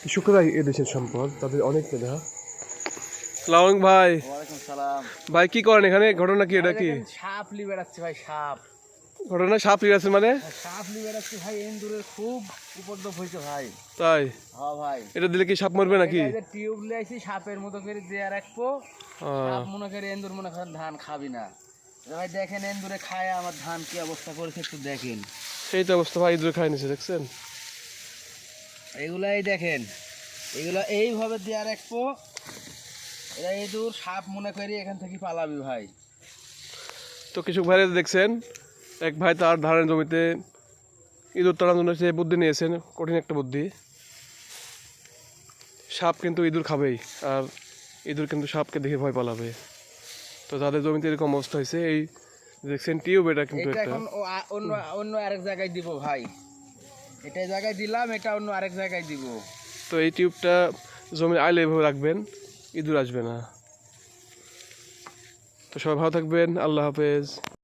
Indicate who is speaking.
Speaker 1: কৃষকরাই এ দেশের সম্পদ, তাদের অনেক মেধা। সালাম ভাই।
Speaker 2: ওয়ালাইকুম সালাম।
Speaker 1: ভাই কি করেন এখানে? ঘটনা কি? এটা কি
Speaker 2: সাপ লি বেড়াচ্ছে ভাই, সাপ।
Speaker 1: ঘটনা? সাপ লিয়ে মানে?
Speaker 2: সাপ লি বেড়াচ্ছে ভাই, এন্দুরের খুব উপদ্রব হয়েছে ভাই।
Speaker 1: তাই?
Speaker 2: হ্যাঁ ভাই।
Speaker 1: এটা দিলে কি সাপ মরবে নাকি?
Speaker 2: টিউব লাইছি, সাপের মতো করে দিয়ে রাখবো। সাপ মনে করে এন্দুর মনে করেন ধান খাবি না ভাই। দেখেন এন্দুরে খায় আমার ধান কি অবস্থা করেছে একটু দেখেন।
Speaker 1: সেই তো অবস্থা ভাই, ইঁদুরে খাই নিছে, দেখছেন?
Speaker 2: এগুলাই দেখেন, এগুলা এইভাবে দিয়ে রাখবো। এরা ইঁদুর সাপ মনে করি এখান থেকে পালাবি ভাই।
Speaker 1: তো কৃষক ভাইরা দেখছেন, এক ভাই তার ধানের জমিতে ইঁদুর তাড়ানোর জন্য সে বুদ্ধি নিয়েছেন, কঠিন একটা বুদ্ধি। সাপ কিন্তু ইঁদুর খাবেই, আর ইঁদুর কিন্তু সাপকে দেখে ভয় পালাবে। তো যাদের জমিতে এরকম অবস্থা হয়েছে, এই দেখছেন টিউব, এটা কিন্তু একটা
Speaker 2: অন্য অন্য আরেক জায়গায় দিব ভাই। এটা জায়গায় দিলাম, এটা অন্য আরেক জায়গায় দিব।
Speaker 1: তো এই টিউবটা জমির আইলে এভাবে রাখবেন, ইঁদুর আসবে না। তো সবাই ভালো থাকবেন, আল্লাহ হাফেজ।